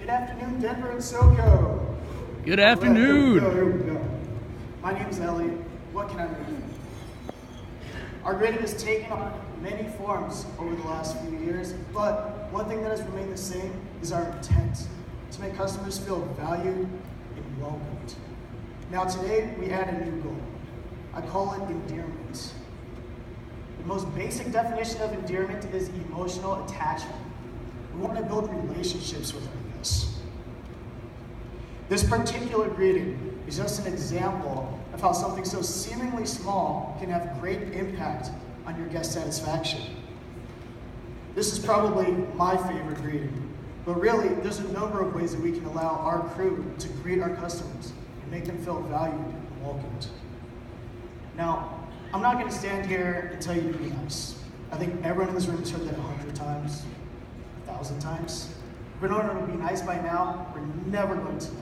Good afternoon, Denver and SoCo. Good afternoon. Here we go. My name is Ellie. What can I do? Our grading has taken on many forms over the last few years, but one thing that has remained the same is our intent to make customers feel valued and welcomed. Now today, we add a new goal. I call it endearment. The most basic definition of endearment is emotional attachment. We want to build relationships with our guests. This particular greeting is just an example of how something so seemingly small can have great impact on your guest satisfaction. This is probably my favorite greeting, but really there's a number of ways that we can allow our crew to greet our customers and make them feel valued and welcomed. Now, I'm not going to stand here and tell you to be nice. I think everyone in this room has heard that 100 times, 1,000 times. If we don't know how to be nice by now, we're never going to know.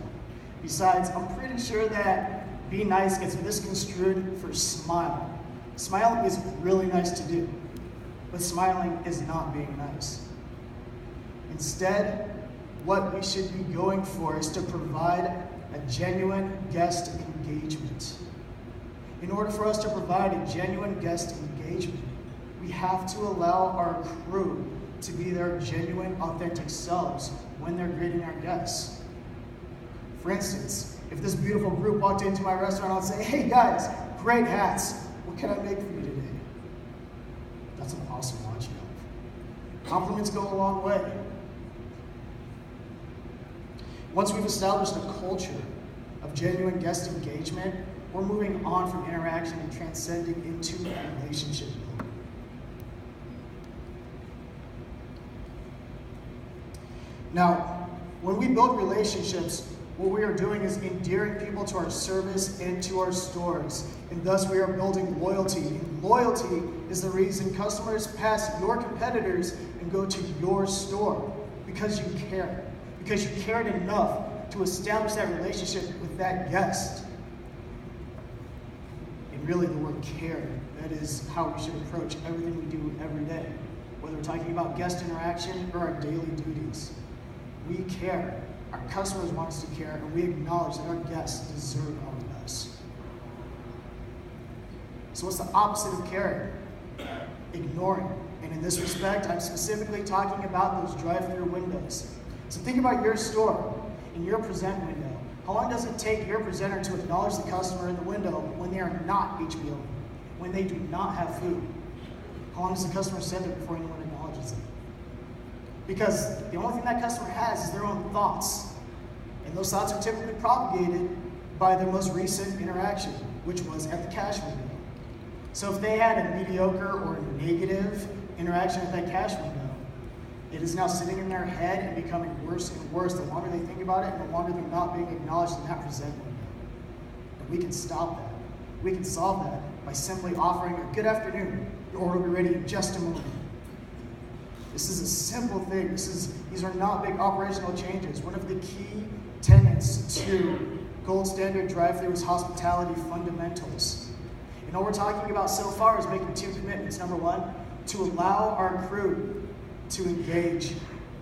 Besides, I'm pretty sure that being nice gets misconstrued for smile. Smiling is really nice to do, but smiling is not being nice. Instead, what we should be going for is to provide a genuine guest engagement. In order for us to provide a genuine guest engagement, we have to allow our crew to be their genuine, authentic selves when they're greeting our guests. For instance, if this beautiful group walked into my restaurant, I'd say, "Hey guys, great hats. What can I make for you today?" That's an awesome lunch meal. Compliments go a long way. Once we've established a culture of genuine guest engagement, we're moving on from interaction and transcending into a relationship building. Now, when we build relationships, what we are doing is endearing people to our service and to our stores, and thus we are building loyalty. And loyalty is the reason customers pass your competitors and go to your store, because you care. Because you cared enough to establish that relationship with that guest. And really the word care, that is how we should approach everything we do every day, whether we're talking about guest interaction or our daily duties. We care. Our customers want us to care, and we acknowledge that our guests deserve our best. So what's the opposite of caring? Ignoring. And in this respect, I'm specifically talking about those drive-through windows. So think about your store and your present window. How long does it take your presenter to acknowledge the customer in the window when they are not HBO, when they do not have food? How long does the customer sit there before anyone acknowledges them? Because the only thing that customer has is their own thoughts. And those thoughts are typically propagated by their most recent interaction, which was at the cash window. So if they had a mediocre or a negative interaction at that cash window, it is now sitting in their head and becoming worse and worse the longer they think about it and the longer they're not being acknowledged in that present window. And we can stop that. We can solve that by simply offering a "Good afternoon. Your order will be ready in just a moment." This is a simple thing. These are not big operational changes. One of the key tenets to Gold Standard Drive-Thru is hospitality fundamentals. And what we're talking about so far is making two commitments. Number one, to allow our crew to engage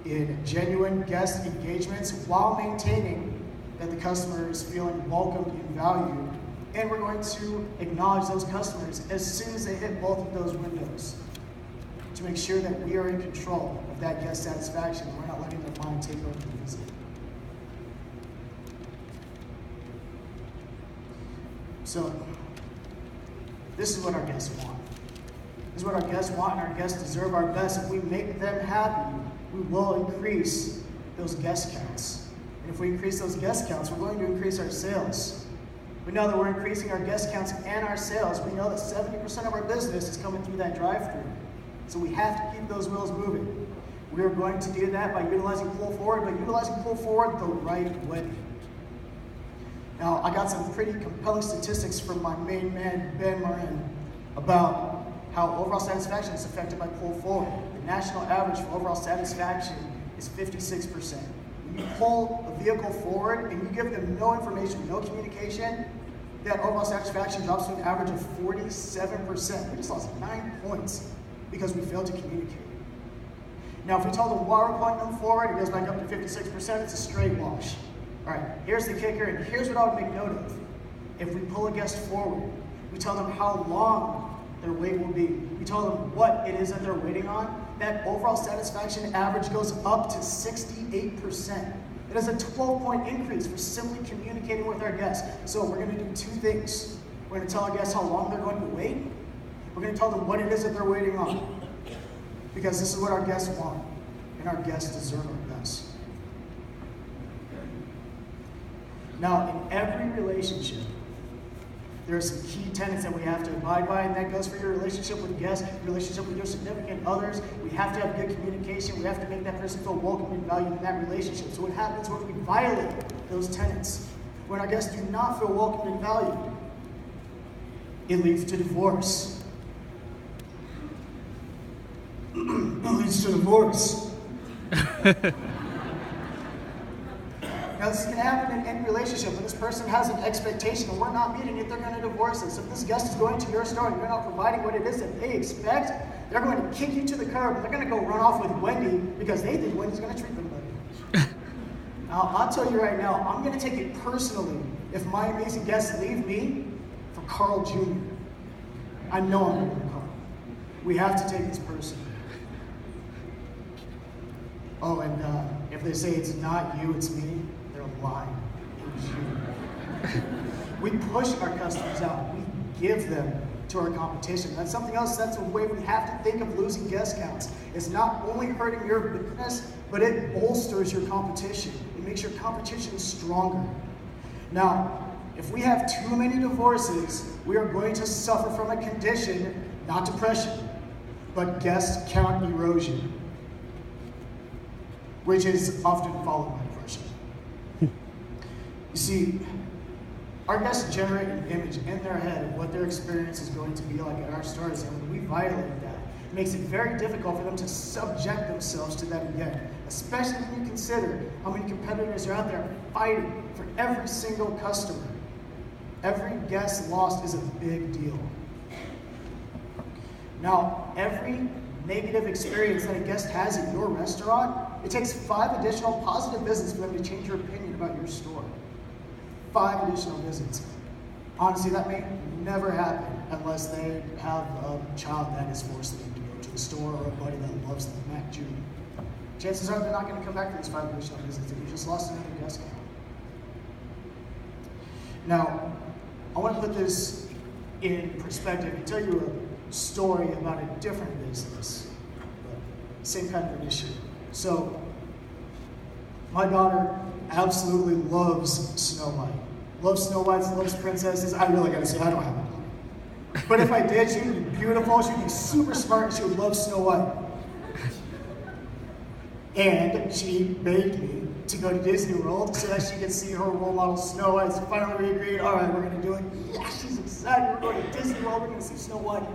in genuine guest engagements while maintaining that the customer is feeling welcomed and valued. And we're going to acknowledge those customers as soon as they hit both of those windows, to make sure that we are in control of that guest satisfaction and we're not letting their mind take over the visit. So, this is what our guests want. This is what our guests want, and our guests deserve our best. If we make them happy, we will increase those guest counts. And if we increase those guest counts, we're going to increase our sales. We know that we're increasing our guest counts and our sales. We know that 70% of our business is coming through that drive-thru. So we have to keep those wheels moving. We are going to do that by utilizing Pull Forward, but utilizing Pull Forward the right way. Now, I got some pretty compelling statistics from my main man, Ben Morin, about how overall satisfaction is affected by Pull Forward. The national average for overall satisfaction is 56%. When you pull a vehicle forward and you give them no information, no communication, that overall satisfaction drops to an average of 47%. We just lost 9 points because we failed to communicate. Now, if we tell them why we're pulling them forward, it goes back up to 56%, it's a straight wash. All right, here's the kicker, and here's what I would make note of. If we pull a guest forward, we tell them how long their wait will be. We tell them what it is that they're waiting on. That overall satisfaction average goes up to 68%. It is a 12-point increase for simply communicating with our guests. So we're going to do two things. We're going to tell our guests how long they're going to wait. We're going to tell them what it is that they're waiting on. Because this is what our guests want, and our guests deserve our best. Now, in every relationship, there are some key tenets that we have to abide by, and that goes for your relationship with guests, your relationship with your significant others. We have to have good communication. We have to make that person feel welcome and valued in that relationship. So what happens when we violate those tenets? When our guests do not feel welcome and valued, it leads to divorce. It leads to divorce. Now, this can happen in any relationship. When this person has an expectation and we're not meeting it, they're going to divorce us. If this guest is going to your store and you're not providing what it is that they expect, they're going to kick you to the curb. They're going to go run off with Wendy because they think Wendy's going to treat them better. Now, I'll tell you right now, I'm going to take it personally if my amazing guests leave me for Carl Jr. I know I'm going to Carl. We have to take this personally. Oh, and if they say it's not you, it's me, they're lying. It was you. We push our customers out. We give them to our competition. That's something else. That's a way we have to think of losing guest counts. It's not only hurting your business, but it bolsters your competition. It makes your competition stronger. Now, if we have too many divorces, we are going to suffer from a condition, not depression, but guest count erosion, which is often followed by depression. You see, our guests generate an image in their head of what their experience is going to be like at our stores, and when we violate that, it makes it very difficult for them to subject themselves to that again, especially when you consider how many competitors are out there fighting for every single customer. Every guest lost is a big deal. Now, every negative experience that a guest has at your restaurant, it takes 5 additional positive visits for them to change your opinion about your store. 5 additional visits. Honestly, that may never happen unless they have a child that is forcing them to go to the store or a buddy that loves them, Mac Jr. Chances are they're not going to come back for these 5 additional visits if you just lost another guest count. Now, I want to put this in perspective and tell you a story about a different business, but same kind of issue. So, my daughter absolutely loves Snow White. Loves Snow White, loves princesses. I really gotta say, I don't have a daughter. But if I did, she would be beautiful, she would be super smart, and she would love Snow White. And she begged me to go to Disney World so that she could see her role model Snow White. So finally we agreed, all right, we're gonna do it. Yeah, she's excited, we're going to Disney World, we're gonna see Snow White.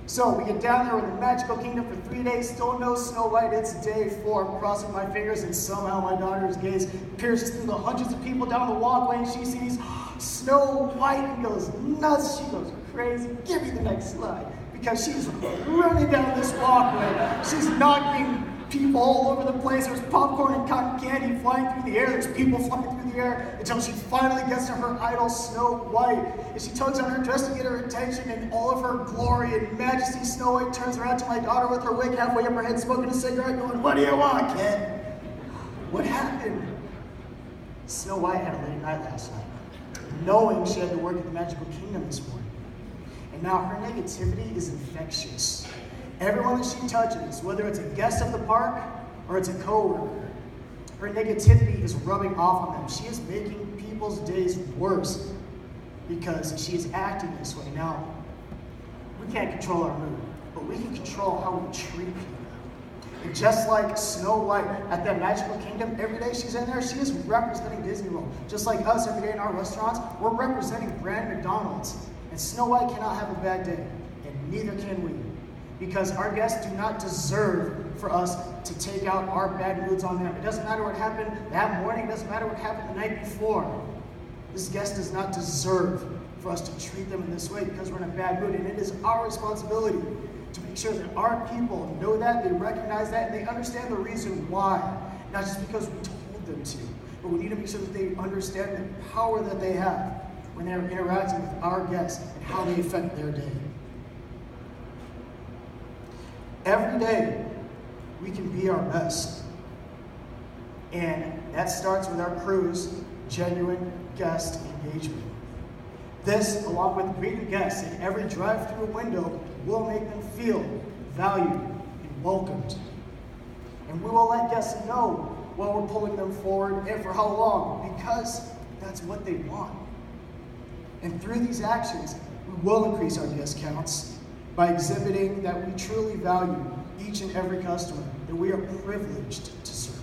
So we get down there, we're in the Magical Kingdom for 3 days, still no Snow White. It's day 4, I'm crossing my fingers, and somehow my daughter's gaze pierces through the hundreds of people down the walkway, and she sees Snow White and goes nuts. She goes crazy. Give me the next slide. Because she's running down this walkway. She's knocking people all over the place. There's popcorn and cotton candy flying through the air. There's people flying through the air until she finally gets to her idol, Snow White. And she tugs on her dress to get her attention, and all of her glory and majesty, Snow White turns around to my daughter with her wig halfway up her head, smoking a cigarette, going, "What do you want, kid?" What happened? Snow White had a late night last night, knowing she had to work at the Magical Kingdom this morning. And now her negativity is infectious. Everyone that she touches, whether it's a guest of the park or it's a coworker, her negativity is rubbing off on them. She is making people's days worse because she is acting this way. Now, we can't control our mood, but we can control how we treat people. And just like Snow White at that Magical Kingdom, every day she's in there, she is representing Disney World. Just like us every day in our restaurants, we're representing brand McDonald's. And Snow White cannot have a bad day, and neither can we. Because our guests do not deserve for us to take out our bad moods on them. It doesn't matter what happened that morning, it doesn't matter what happened the night before. This guest does not deserve for us to treat them in this way because we're in a bad mood, and it is our responsibility to make sure that our people know that, they recognize that, and they understand the reason why. Not just because we told them to, but we need to make sure that they understand the power that they have when they're interacting with our guests and how they affect their day. Every day, we can be our best. And that starts with our crew's genuine guest engagement. This, along with greeting guests in every drive-through window, will make them feel valued and welcomed. And we will let guests know while we're pulling them forward and for how long, because that's what they want. And through these actions, we will increase our guest counts by exhibiting that we truly value each and every customer that we are privileged to serve.